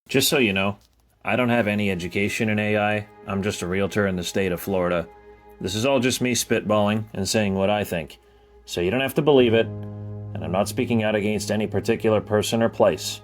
Just so you know, I don't have any education in AI. I'm just a realtor in the state of Florida. This is all just me spitballing and saying what I think. So you don't have to believe it, and I'm not speaking out against any particular person or place.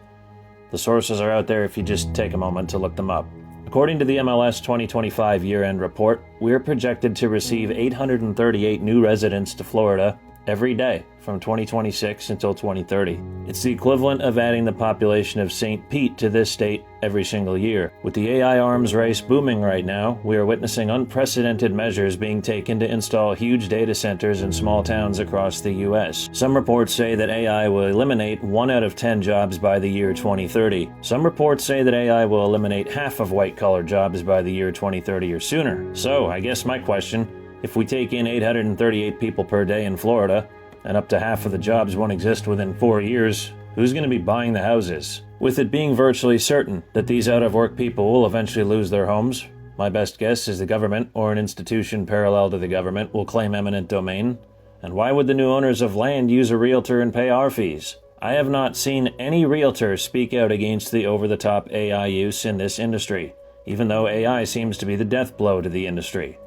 The sources are out there if you just take a moment to look them up. According to the MLS 2025 year-end report, we're projected to receive 838 new residents to Florida every day from 2026 until 2030. It's the equivalent of adding the population of St. Pete to this state every single year. With the AI arms race booming right now, we are witnessing unprecedented measures being taken to install huge data centers in small towns across the U.S. Some reports say that AI will eliminate 1 out of 10 jobs by the year 2030. Some reports say that AI will eliminate half of white-collar jobs by the year 2030 or sooner. So, I guess my question, if we take in 838 people per day in Florida, and up to half of the jobs won't exist within 4 years, who's going to be buying the houses? With it being virtually certain that these out-of-work people will eventually lose their homes, my best guess is the government or an institution parallel to the government will claim eminent domain. And why would the new owners of land use a realtor and pay our fees? I have not seen any realtor speak out against the over-the-top AI use in this industry, even though AI seems to be the death blow to the industry.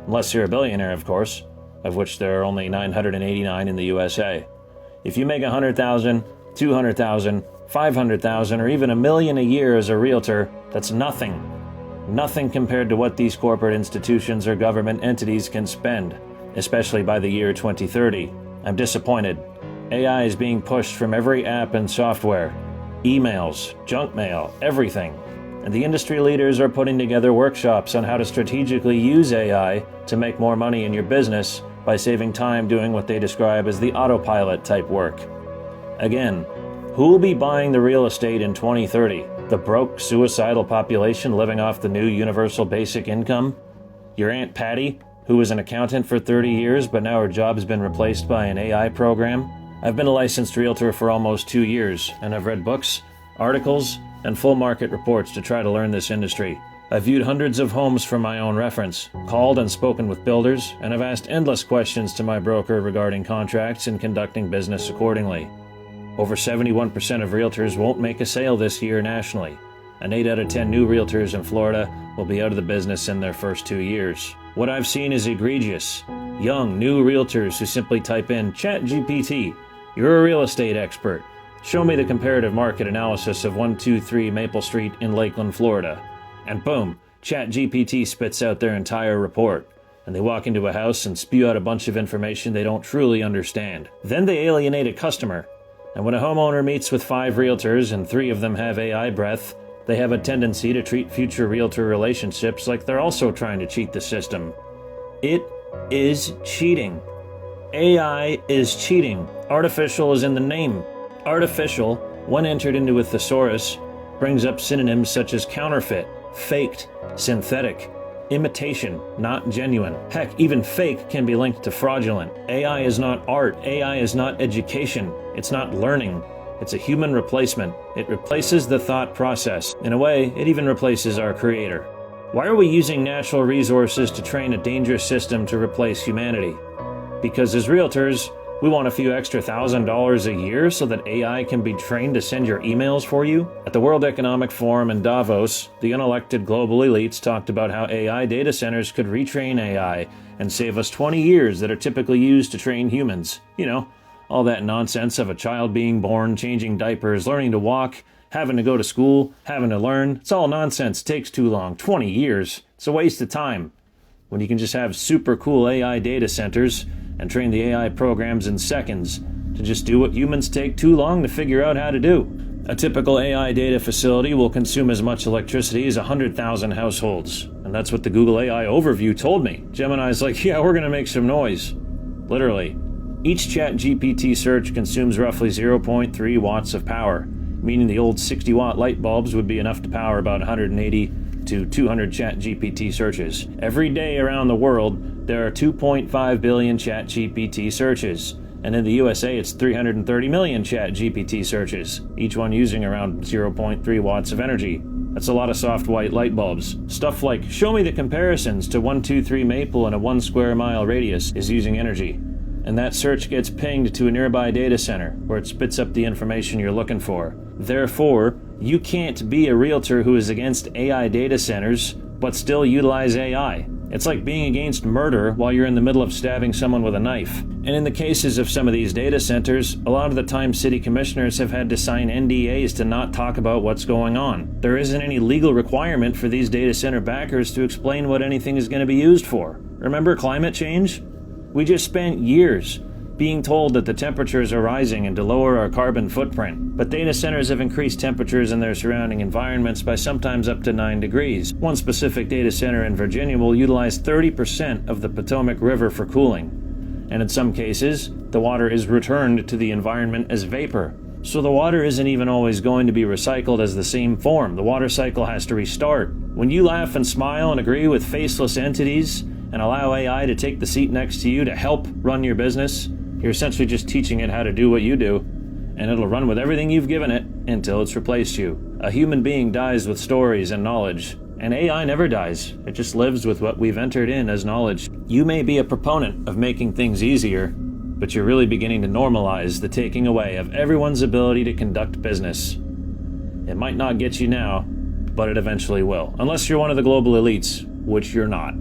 Unless you're a billionaire, of course, of which there are only 989 in the USA. If you make $100,000, $200,000, $500,000, or even $1 million a year as a realtor, that's nothing. Nothing compared to what these corporate institutions or government entities can spend, especially by the year 2030. I'm disappointed. AI is being pushed from every app and software. Emails, junk mail, everything. And the industry leaders are putting together workshops on how to strategically use AI to make more money in your business by saving time doing what they describe as the autopilot type work. Again, who will be buying the real estate in 2030? The broke, suicidal population living off the new universal basic income? Your Aunt Patty, who was an accountant for 30 years but now her job has been replaced by an AI program? I've been a licensed realtor for almost 2 years, and I've read books, articles, and full market reports to try to learn this industry. I've viewed hundreds of homes for my own reference, called and spoken with builders, and have asked endless questions to my broker regarding contracts and conducting business accordingly. Over 71% of realtors won't make a sale this year nationally, and 8 out of 10 new realtors in Florida will be out of the business in their first 2 years. What I've seen is egregious. Young, new realtors who simply type in, ChatGPT, you're a real estate expert. Show me the comparative market analysis of 123 Maple Street in Lakeland, Florida. And boom, ChatGPT spits out their entire report. And they walk into a house and spew out a bunch of information they don't truly understand. Then they alienate a customer. And when a homeowner meets with 5 realtors and 3 of them have AI breath, they have a tendency to treat future realtor relationships like they're also trying to cheat the system. It is cheating. AI is cheating. Artificial is in the name. Artificial, when entered into a thesaurus, brings up synonyms such as counterfeit, faked, synthetic, imitation, not genuine. Heck, even fake can be linked to fraudulent. AI is not art. AI is not education. It's not learning. It's a human replacement. It replaces the thought process. In a way, it even replaces our creator. Why are we using natural resources to train a dangerous system to replace humanity? Because as realtors, we want a few extra $1,000 a year so that AI can be trained to send your emails for you? At the World Economic Forum in Davos, the unelected global elites talked about how AI data centers could retrain AI and save us 20 years that are typically used to train humans. You know, all that nonsense of a child being born, changing diapers, learning to walk, having to go to school, having to learn. It's all nonsense. It takes too long. 20 years. It's a waste of time. When you can just have super cool AI data centers and train the AI programs in seconds to just do what humans take too long to figure out how to do. A typical AI data facility will consume as much electricity as 100,000 households. And that's what the Google AI overview told me. Gemini's like, yeah, we're gonna make some noise. Literally. Each ChatGPT search consumes roughly 0.3 watts of power, meaning the old 60-watt light bulbs would be enough to power about 180 to 200 ChatGPT searches. Every day around the world, there are 2.5 billion ChatGPT searches, and in the USA it's 330 million ChatGPT searches, each one using around 0.3 watts of energy. That's a lot of soft white light bulbs. Stuff like, show me the comparisons to 123 Maple in a 1 square mile radius is using energy. And that search gets pinged to a nearby data center, where it spits up the information you're looking for. Therefore, you can't be a realtor who is against AI data centers, but still utilize AI. It's like being against murder while you're in the middle of stabbing someone with a knife. And in the cases of some of these data centers, a lot of the time city commissioners have had to sign NDAs to not talk about what's going on. There isn't any legal requirement for these data center backers to explain what anything is going to be used for. Remember climate change? We just spent years being told that the temperatures are rising and to lower our carbon footprint. But data centers have increased temperatures in their surrounding environments by sometimes up to 9 degrees. One specific data center in Virginia will utilize 30% of the Potomac River for cooling. And in some cases, the water is returned to the environment as vapor. So the water isn't even always going to be recycled as the same form. The water cycle has to restart. When you laugh and smile and agree with faceless entities and allow AI to take the seat next to you to help run your business, you're essentially just teaching it how to do what you do, and it'll run with everything you've given it until it's replaced you. A human being dies with stories and knowledge, and AI never dies. It just lives with what we've entered in as knowledge. You may be a proponent of making things easier, but you're really beginning to normalize the taking away of everyone's ability to conduct business. It might not get you now, but it eventually will, unless you're one of the global elites, which you're not.